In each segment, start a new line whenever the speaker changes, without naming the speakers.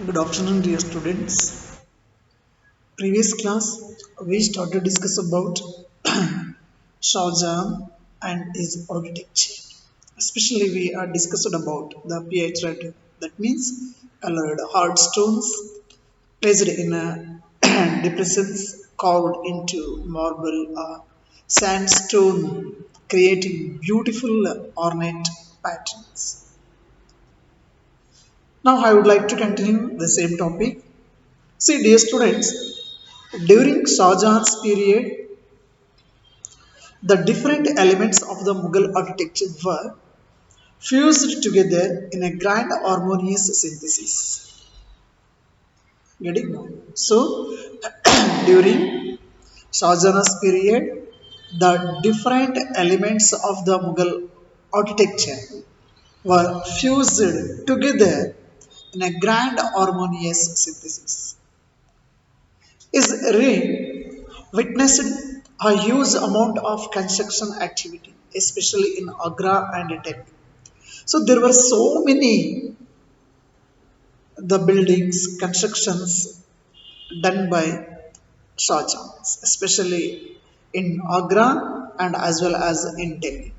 Good afternoon, dear students. Previous class, we started to discuss about Shah Jahan and his architecture. Especially, we are discussed about the Pietra, that means colored hard stones placed in a depressions carved into marble or sandstone, creating beautiful ornate patterns. Now, I would like to continue the same topic. See, dear students, during Shah Jahan's period, the different elements of the Mughal architecture were fused together in a grand harmonious synthesis. Getting now? So, during Shah Jahan's period, the different elements of the Mughal architecture were fused together in a grand harmonious synthesis. Is Rain witnessed a huge amount of construction activity, especially in Agra and Delhi. So there were so many the buildings, constructions done by Shah Jahan, especially in Agra and as well as in Delhi.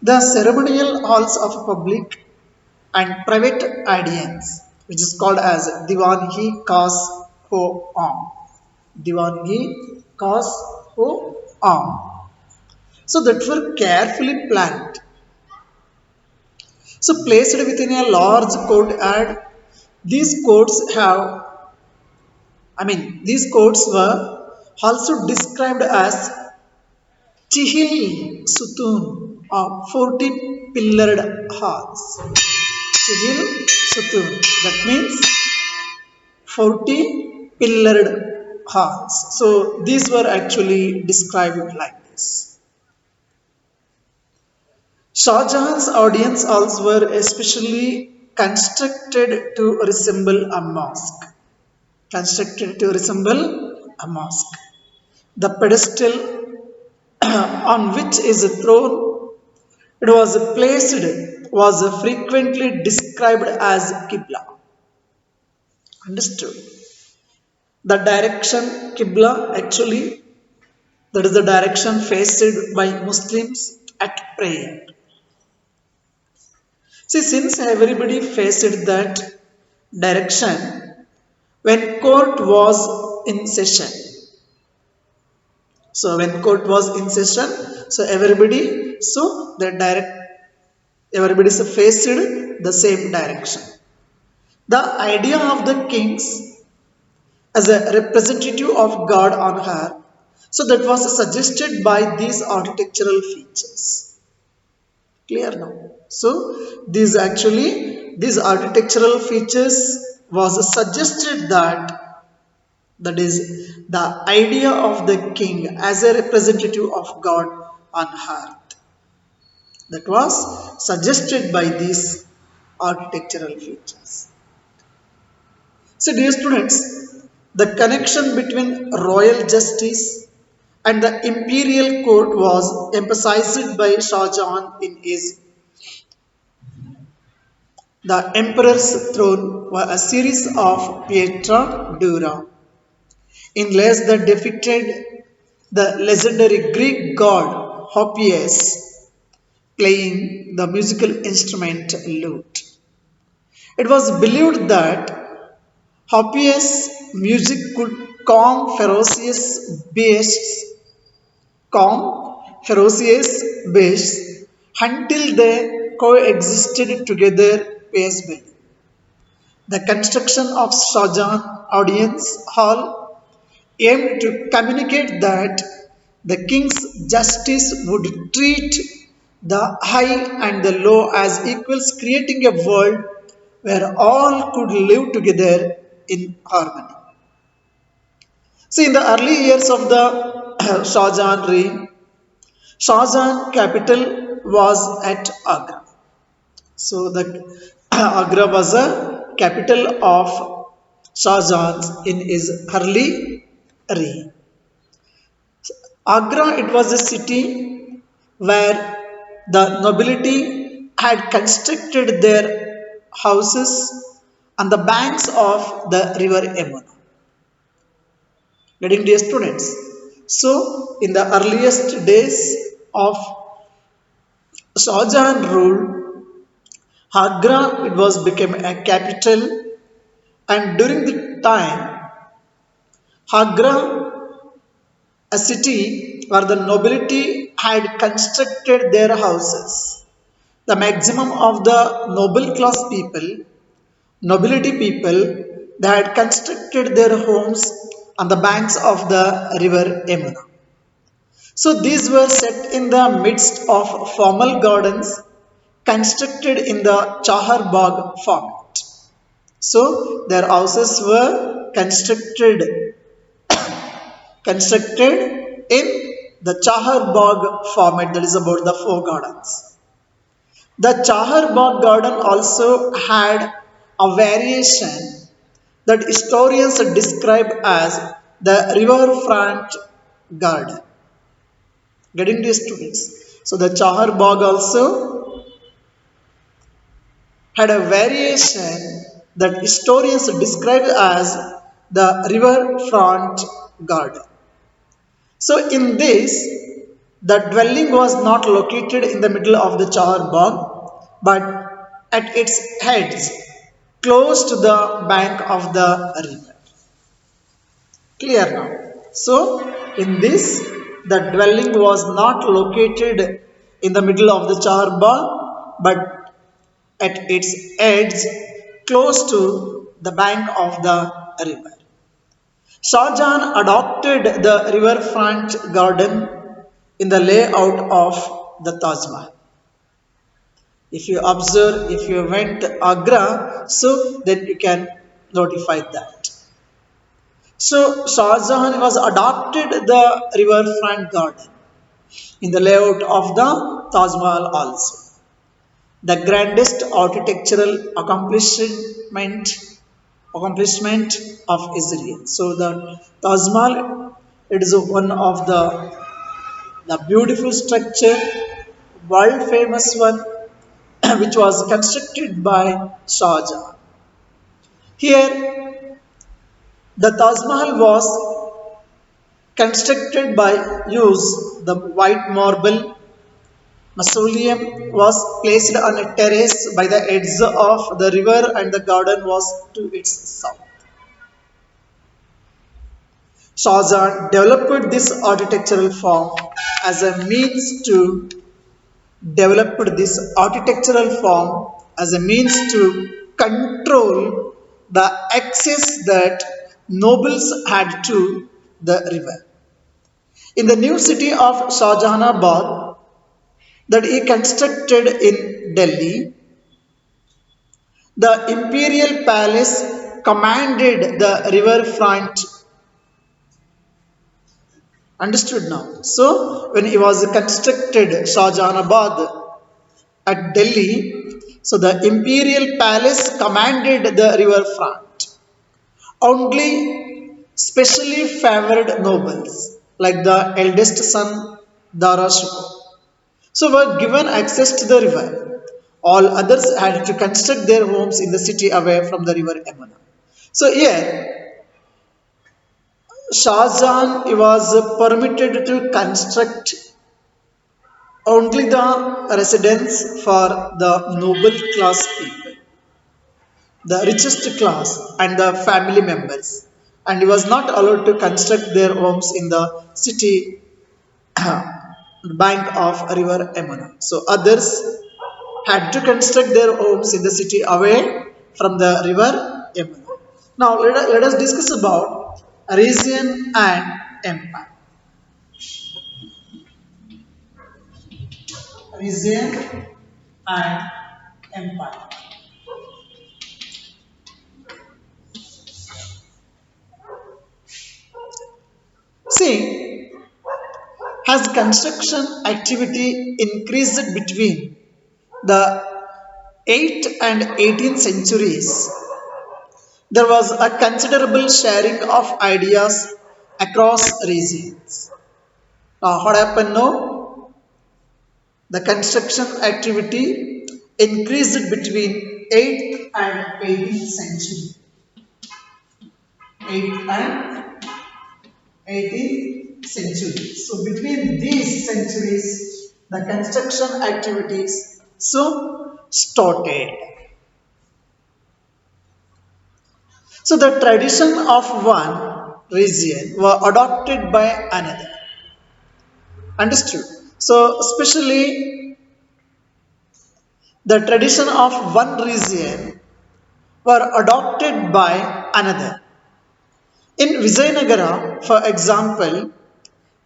The ceremonial halls of public and private audience, which is called as Diwangi Khas Ho Am. Diwangi Khas Ho Am. So that were carefully planned. So placed within a large courtyard, these courts have, these courts were also described as Chihil Sutun or 40 pillared halls. Chihil Sutun, that means 40 pillared halls. So these were actually described like this. Shah Jahan's audience halls were especially constructed to resemble a mosque. Constructed to resemble a mosque. The pedestal on which is a throne it was placed was frequently described as Qibla. Understood? The direction Qibla actually that is the direction faced by Muslims at prayer. See, since everybody faced that direction when court was in session, so when court was in session, so everybody faced the same direction. The idea of the kings as a representative of God on earth, so that was suggested by these architectural features. Clear now? So these architectural features was suggested that is the idea of the king as a representative of God on earth. That was suggested by these architectural features. So dear students, the connection between royal justice and the imperial court was emphasized by Shah Jahan in his The Emperor's Throne was a series of Pietra Dura inlays that depicted the legendary Greek god Hoppias playing the musical instrument lute. It was believed that Hoppias' music could calm ferocious beasts until they coexisted together peacefully. The construction of Shah Jahan Audience Hall aimed to communicate that the king's justice would treat the high and the low as equals, creating a world where all could live together in harmony. See, in the early years of the Shah Jahan reign, Shah Jahan capital was at Agra. So the Agra was a capital of Shah Jahan in his early reign. Agra, it was a city where the nobility had constructed their houses on the banks of the river Yamuna. Getting dear students. So, in the earliest days of Shahjahan rule, Agra it was became a capital, and during the time Agra, a city where the nobility had constructed their houses. The maximum of the nobility people, they had constructed their homes on the banks of the river Yamuna. So these were set in the midst of formal gardens constructed in the Chahar Bagh format. So their houses were constructed in the Chahar Bagh format, that is about the four gardens. The Chahar Bagh garden also had a variation that historians describe as the riverfront garden. Getting these students. So the Chahar Bagh also had a variation that historians describe as the riverfront garden. So in this, the dwelling was not located in the middle of the Chahar Bagh, but at its heads, close to the bank of the river. Clear now. So in this, the dwelling was not located in the middle of the Chahar Bagh, but at its edge, close to the bank of the river. Shah Jahan adopted the riverfront garden in the layout of the Taj Mahal. If you observe, if you went to Agra, so then you can notify that. So Shah Jahan was adopted the riverfront garden in the layout of the Taj Mahal also. The grandest architectural accomplishment of Israel. So the Taj Mahal, it is one of the beautiful structure, world famous one, which was constructed by Shah Jahan. Here, the Taj Mahal was constructed by use the white marble. Mausoleum was placed on a terrace by the edge of the river, and the garden was to its south. Shah Jahan developed this architectural form as a means to developed this architectural form as a means to control the access that nobles had to the river. In the new city of Shahjahanabad that he constructed in Delhi, the imperial palace commanded the riverfront. Understood now? So, when he was constructed Shahjahanabad at Delhi, so the imperial palace commanded the riverfront. Only specially favored nobles, like the eldest son Dara Shikoh, so were given access to the river. All others had to construct their homes in the city away from the river Yamuna. So here, Shah Jahan was permitted to construct only the residence for the noble class people, the richest class, and the family members, and he was not allowed to construct their homes in the city bank of river Yamuna. So others had to construct their homes in the city away from the river Yamuna. Now let us discuss about region and empire. Region and empire. See, has construction activity increased between the 8th and 18th centuries, there was a considerable sharing of ideas across regions. Now, what happened now? The construction activity increased between 8th and 18th century. 8th and 18th century. So between these centuries, the construction activities so started. So the tradition of one region were adopted by another. Understood? So especially the tradition of one region were adopted by another. In Vijayanagara, for example,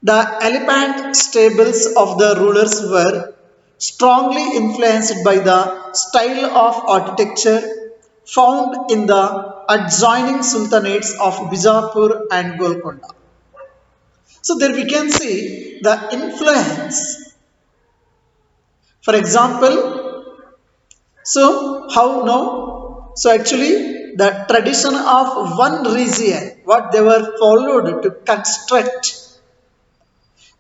the elephant stables of the rulers were strongly influenced by the style of architecture found in the adjoining sultanates of Bijapur and Golconda. So there we can see the influence. For example, so how now? So actually the tradition of one region, what they were followed to construct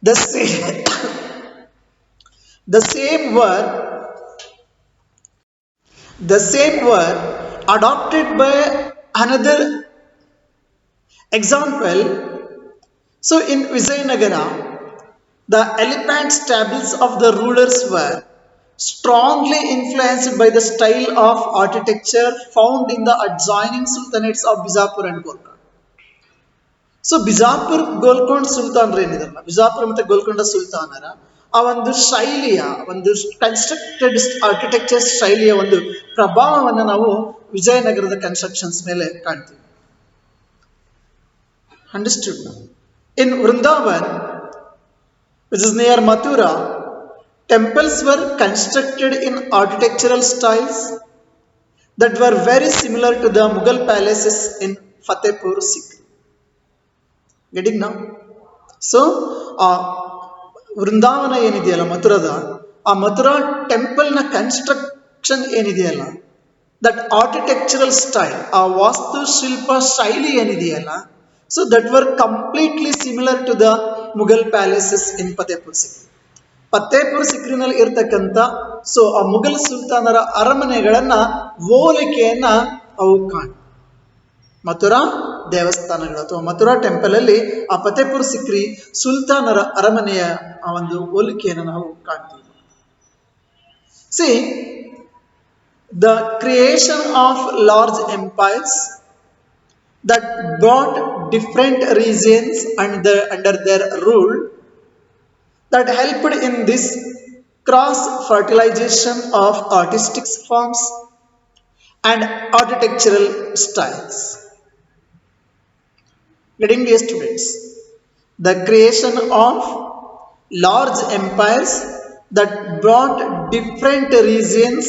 the same, the same were the same were adopted by another example. So in Vijayanagara, the elephant stables of the rulers were strongly influenced by the style of architecture found in the adjoining sultanates of Bijapur and Golconda. So Bijapur Golconda ಸುಲ್ತಾನರು ಏನಿದಾರಲ್ಲ, ಬಿಜಾಪುರ ಮತ್ತೆ ಗೋಲ್ಕೊಂಡ ಸುಲ್ತಾನರ ಆ ಒಂದು ಶೈಲಿಯ ಒಂದು constructed architecture ಶೈಲಿಯ ಒಂದು ಪ್ರಭಾವವನ್ನು ನಾವು ವಿಜಯನಗರದ ಕನ್ಸ್ಟ್ರಕ್ಷನ್ಸ್ ಮೇಲೆ ಕಾಣ್ತೀವಿ. Understood? In Vrindavan, which is near Mathura, temples were constructed in architectural styles that were very similar to the Mughal palaces in Fatehpur Sikri. Getting now? So, Vrindavan ಏನಿದೆಯಲ್ಲ ಮಥುರದ, ಆ ಮಥುರಾ ಟೆಂಪಲ್ನ ಕನ್ಸ್ಟ್ರಕ್ಷನ್ ಏನಿದೆಯಲ್ಲ, ದಟ್ ಆರ್ಕಿಟೆಕ್ಚರಲ್ ಸ್ಟೈಲ್, ಆ ವಾಸ್ತುಶಿಲ್ಪ ಶೈಲಿ ಏನಿದೆಯಲ್ಲ, so that were completely similar to the Mughal palaces in Fatehpur Sikri. Fatehpur ಸಿಕ್ರಿನಲ್ಲಿ ಇರ್ತಕ್ಕಂಥ ಸೊ ಆ ಮುಘಲ್ ಸುಲ್ತಾನರ ಅರಮನೆಗಳನ್ನ ಹೋಲಿಕೆಯನ್ನ ಅವು ಕಾಣ. ಮಥುರಾ ದೇವಸ್ಥಾನಗಳು ಅಥವಾ ಮಥುರಾ ಟೆಂಪಲ್ ಅಲ್ಲಿ ಆ ಫತೇಪುರ್ ಸಿಕ್ರಿ ಸುಲ್ತಾನರ ಅರಮನೆಯ ಆ ಒಂದು ಹೋಲಿಕೆಯನ್ನು ನಾವು ಕಾಣ್ತೀವಿ. C the creation of large empires that brought different regions under their rule, that helped in this cross fertilization of artistic forms and architectural styles. Getting dear students, the creation of large empires that brought different regions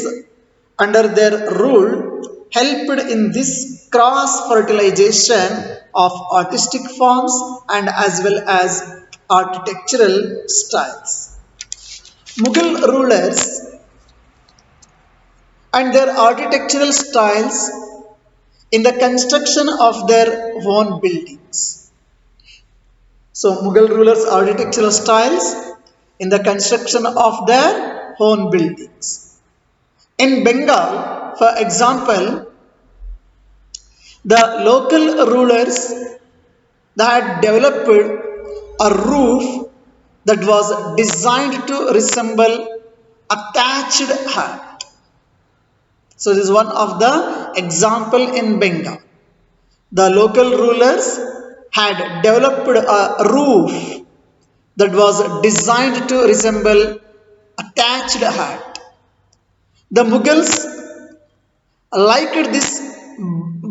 under their rule helped in this cross fertilization of artistic forms and as well as architectural styles. Mughal rulers and their architectural styles in the construction of their own buildings. So Mughal rulers' architectural styles in the construction of their own buildings. In Bengal, for example, the local rulers that developed a roof that was designed to resemble a thatched hut. So this is one of the example in Bengal. The local rulers had developed a roof that was designed to resemble a thatched hut. The Mughals liked this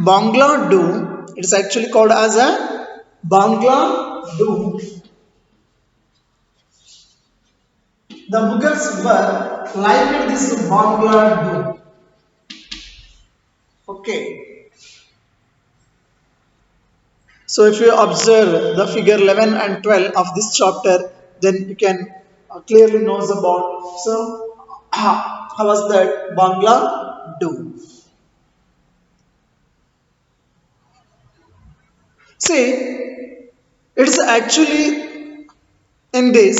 Bangla dome. It is actually called as a Bangla dome. The Mughals were liked this Bangla dome. Okay. So if you observe the figure 11 and 12 of this chapter, then you can clearly know about so how was that Bangla dome. See, it is actually in this,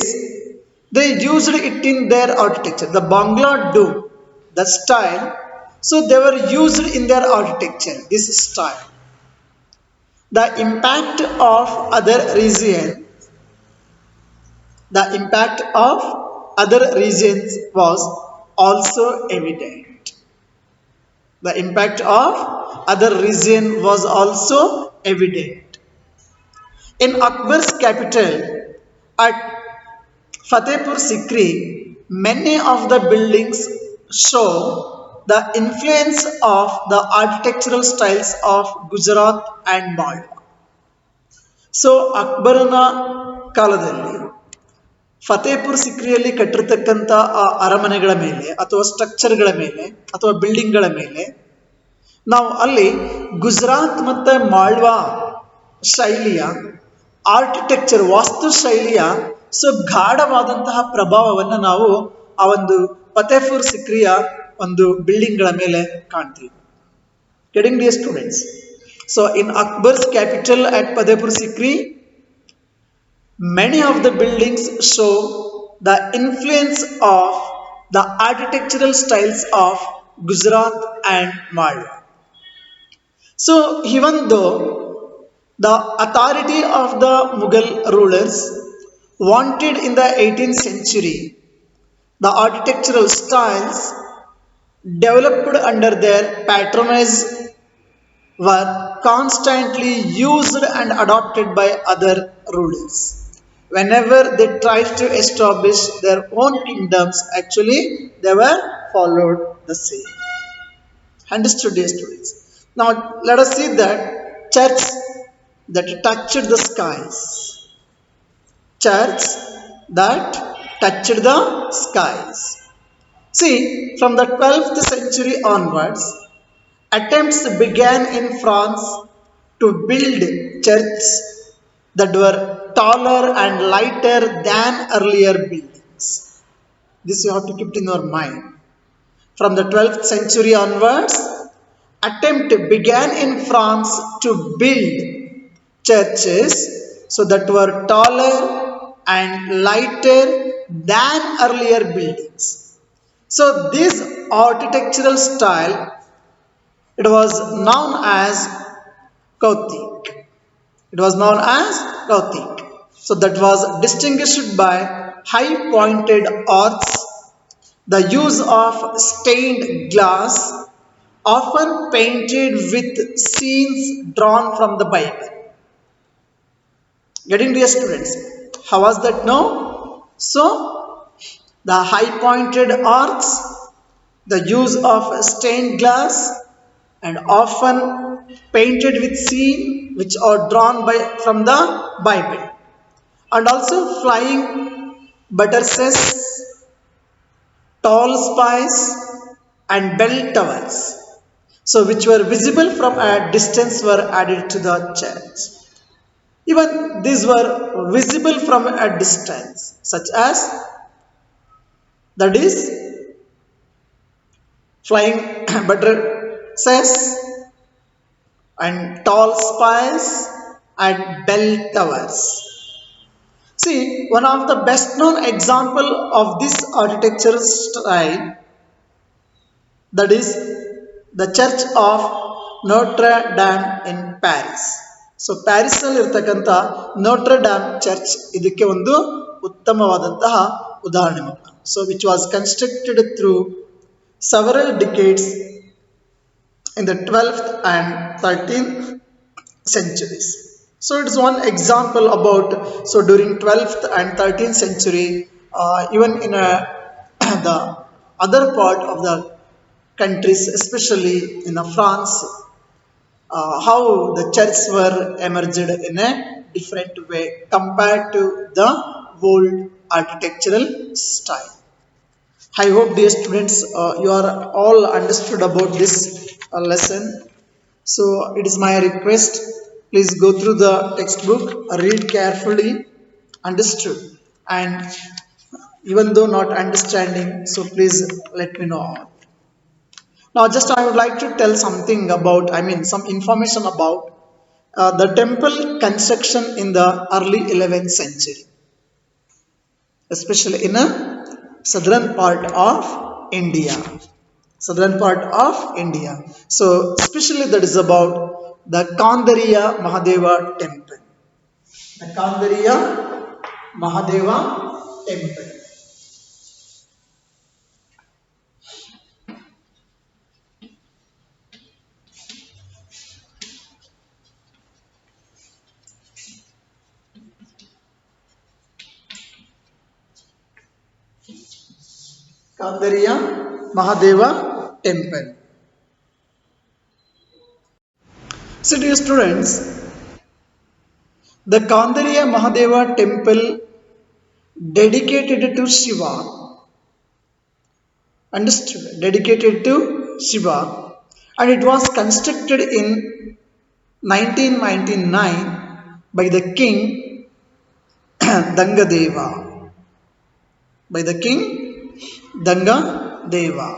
they used it in their architecture. The Bangla dome, the style So they were used in their architecture, this style. The impact of other region, the impact of other regions was also evident. The impact of other region was also evident. In Akbar's capital at Fatehpur Sikri, many of the buildings show the influence of the architectural styles of Gujarat and Malwa. So ಅಕ್ಬರನ ಕಾಲದಲ್ಲಿ ಫತೇಪುರ್ ಸಿಕ್ರಿಯಲ್ಲಿ ಕಟ್ಟಿರ್ತಕ್ಕಂಥ ಆ ಅರಮನೆಗಳ ಮೇಲೆ ಅಥವಾ ಸ್ಟ್ರಕ್ಚರ್ಗಳ ಮೇಲೆ ಅಥವಾ ಬಿಲ್ಡಿಂಗ್ಗಳ ಮೇಲೆ ನಾವು ಅಲ್ಲಿ ಗುಜರಾತ್ ಮತ್ತು ಮಾಳ್ವಾ ಶೈಲಿಯ ಆರ್ಕಿಟೆಕ್ಚರ್ ವಾಸ್ತು ಶೈಲಿಯ ಗಾಢವಾದಂತಹ ಪ್ರಭಾವವನ್ನು ನಾವು ಆ ಒಂದು ಫತೇಪುರ್ ಸಿಕ್ರಿಯ ಒಂದು ಬಿಲ್ಡಿಂಗ್ಗಳ ಮೇಲೆ ಕಾಣ್ತೀವಿ. Getting dear students, so in Akbar's capital at Fatehpur Sikri, many of the buildings show the influence of the architectural styles of Gujarat and Malwa. So even though the authority of the Mughal rulers wanted in the 18th century, the architectural styles developed under their patronage were constantly used and adopted by other rulers. Whenever they tried to establish their own kingdoms, actually they were followed the same. Understood, dear students? Now let us see that church that touched the skies. Church that touched the skies. See, from the 12th century onwards, attempts began in France to build churches that were taller and lighter than earlier buildings. This you have to keep in your mind. From the 12th century onwards, attempt began in France to build churches that were taller and lighter than earlier buildings. So this architectural style, it was known as Gothic. It was known as Gothic. So that was distinguished by high pointed arcs, the use of stained glass, often painted with scenes drawn from the Bible. Getting dear students, how was that now? So the high pointed arcs, the use of stained glass, and often painted with scene which are drawn from the Bible, and also flying buttresses, tall spires, and bell towers, so which were visible from a distance, were added to the church. Even these were visible from a distance, such as that is flying buttresses and tall spires and bell towers. See, one of the best known example of this architectural style, that is the church of Notre Dame in Paris. So Paris ಅಲ್ಲಿ ಇರತಕ್ಕಂತ Notre Dame church ಇದಕ್ಕೆ ಒಂದು ಉತ್ತಮವಾದಂತಹ ಉದಾಹರಣೆ. So which was constructed through several decades in the 12th and 13th centuries. So it is one example about, so during 12th and 13th century, even in the other part of the countries, especially in France, how the churches were emerged in a different way compared to the old architectural style. I hope dear students, you are all understood about this lesson. So it is my request, please go through the textbook, read carefully, understood, and even though not understanding, so please let me know. Now just I would like to tell something about, some information about the temple construction in the early 11th century, especially in a southern part of India. southern part of India. So especially that is about the Kandariya Mahadeva temple. The Kandariya Mahadeva temple. Kandariya Mahadeva temple. So dear students, the Kandariya Mahadeva temple dedicated to Shiva, understood, dedicated to Shiva, and it was constructed in 1999 by the king Dangadeva. By the king Dangadeva.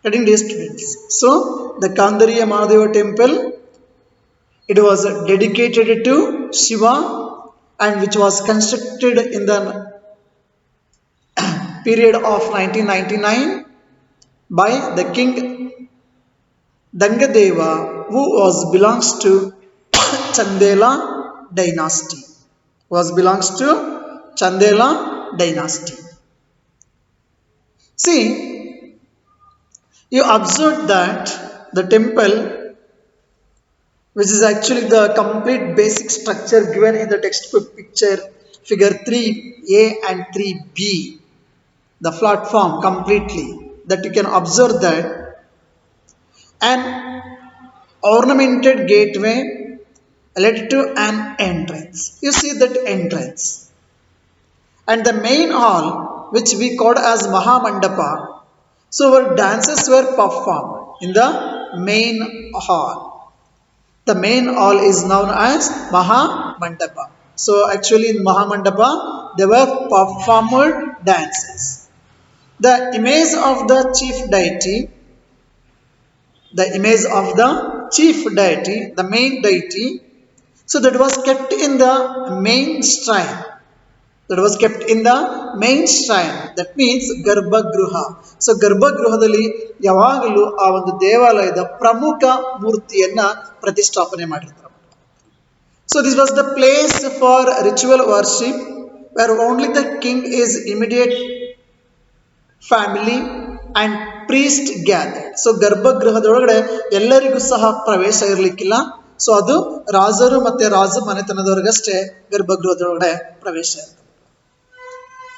Heading dear students. So the Kandariya Mahadeva temple, it was dedicated to Shiva and which was constructed in the period of 1999 by the king Dangadeva, who was belongs to Chandela dynasty. Was belongs to Chandela dynasty. See, you observe that the temple, which is actually the complete basic structure given in the textbook picture figure 3a and 3b, the platform completely, that you can observe that an ornamented gateway led to an entrance. You see that entrance. And the main hall, which we called as Mahamandapa, so our dances were performed in the main hall. The main hall is known as Mahamandapa. So actually in Mahamandapa, there were performed dances. The image of the chief deity, the main deity, so that was kept in the main shrine. That means Garbhagruha. So Garbhagruhadalli ಯಾವಾಗಲೂ ಆ ಒಂದು ದೇವಾಲಯದ ಪ್ರಮುಖ ಮೂರ್ತಿಯನ್ನ ಪ್ರತಿಷ್ಠಾಪನೆ ಮಾಡಿರ್ತಾರೆ. So this was the place for ritual worship where only the king is immediate family and priest gathered. So ಗರ್ಭಗೃಹದೊಳಗಡೆ ಎಲ್ಲರಿಗೂ ಸಹ ಪ್ರವೇಶ ಇರಲಿಕ್ಕಿಲ್ಲ. ಸೊ ಅದು ರಾಜರು ಮತ್ತೆ ರಾಜ ಮನೆತನದವರಿಗಷ್ಟೇ ಗರ್ಭಗೃಹದೊಳಗಡೆ ಪ್ರವೇಶ ಇರ್ತದೆ.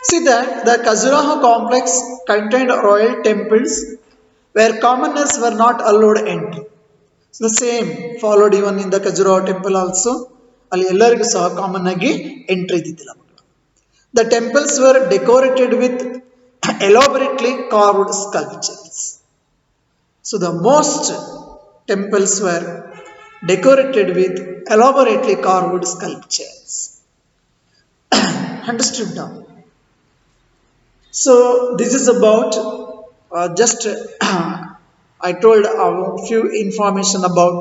See that the Khajuraho complex contained royal temples where commoners were not allowed entry. So the same followed even in the Khajuraho temple also. ಅಲ್ಲಿ ಎಲ್ಲರಿಗೂ ಸಹ ಕಾಮನ್ ಆಗಿ ಎಂಟ್ರಿ ಇದ್ದಿದ್ದಿಲ್ಲ. The temples were decorated with elaborately carved sculptures. So the most temples were decorated with elaborately carved sculptures. Understood now? So this is about just I told a few information about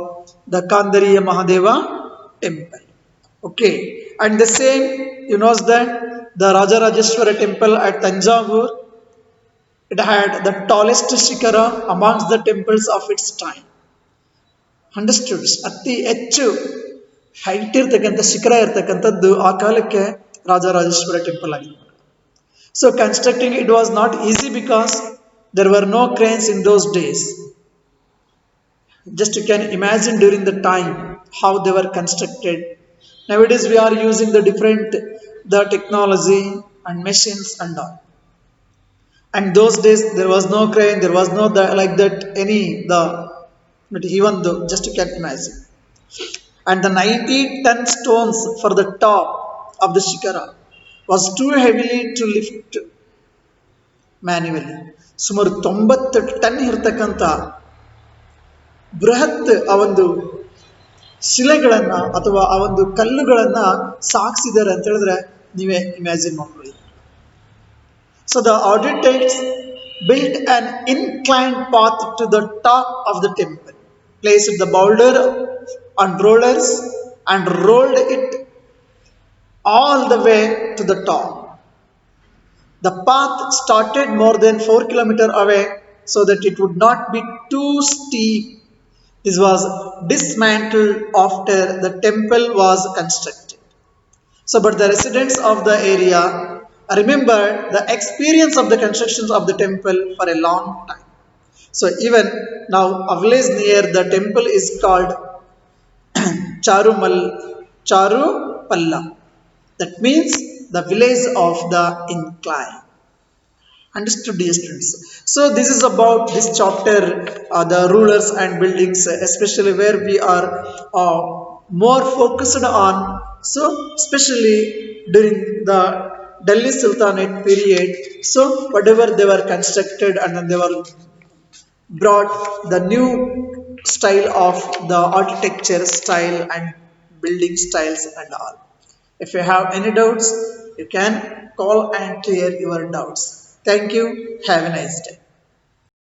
the Kandariya Mahadeva temple. Okay, and the same you know that the Rajarajeshwara temple at Tanjavur, it had the tallest shikara amongst the temples of its time. Understood? ಅತಿ ಹೆಚ್ಚು height ಇರ್ತಕ್ಕಂಥ ಶಿಖರ ಇರ್ತಕ್ಕಂಥದ್ದು ಆ ಕಾಲಕ್ಕೆ Rajarajeshwara temple ಆಗಿದೆ. So constructing it was not easy because there were no cranes in those days. Just you can imagine during the time how they were constructed. Nowadays we are using the technology and machines and all. And those days there was no crane, there was no like that but even though just you can imagine. And the 90-ton stones for the top of the shikara was too heavily to lift manually. ಸುಮಾರು 90 ton ಇರತಕ್ಕಂಥ ಬೃಹತ್ ಆ ಒಂದು ಶಿಲೆಗಳನ್ನ ಅಥವಾ ಆ ಒಂದು ಕಲ್ಲುಗಳನ್ನ ಸಾಗಿಸಿದ್ದಾರೆ ಅಂತ ಹೇಳಿದ್ರೆ ನೀವೇ ಇಮ್ಯಾಜಿನ್ ಮಾಡ್ಕೊಳ್ಳಿ. So the architects built an inclined path to the top of the temple, placed the boulder on rollers and rolled it all the way to the top. The path started more than 4 kilometers away so that it would not be too steep. This was dismantled after the temple was constructed. So, but the residents of the area remembered the experience of the constructions of the temple for a long time. So, even now, a village near the temple is called Charupalla. That means the village of the incline. Understood, dear students. So this is about this chapter, the rulers and buildings, especially where we are uh, more focused on. So especially during the Delhi Sultanate period, so whatever they were constructed and then they were brought the new style of the architecture style and building styles and all. If you have any doubts, you can call and clear your doubts. Thank you. Have a nice day.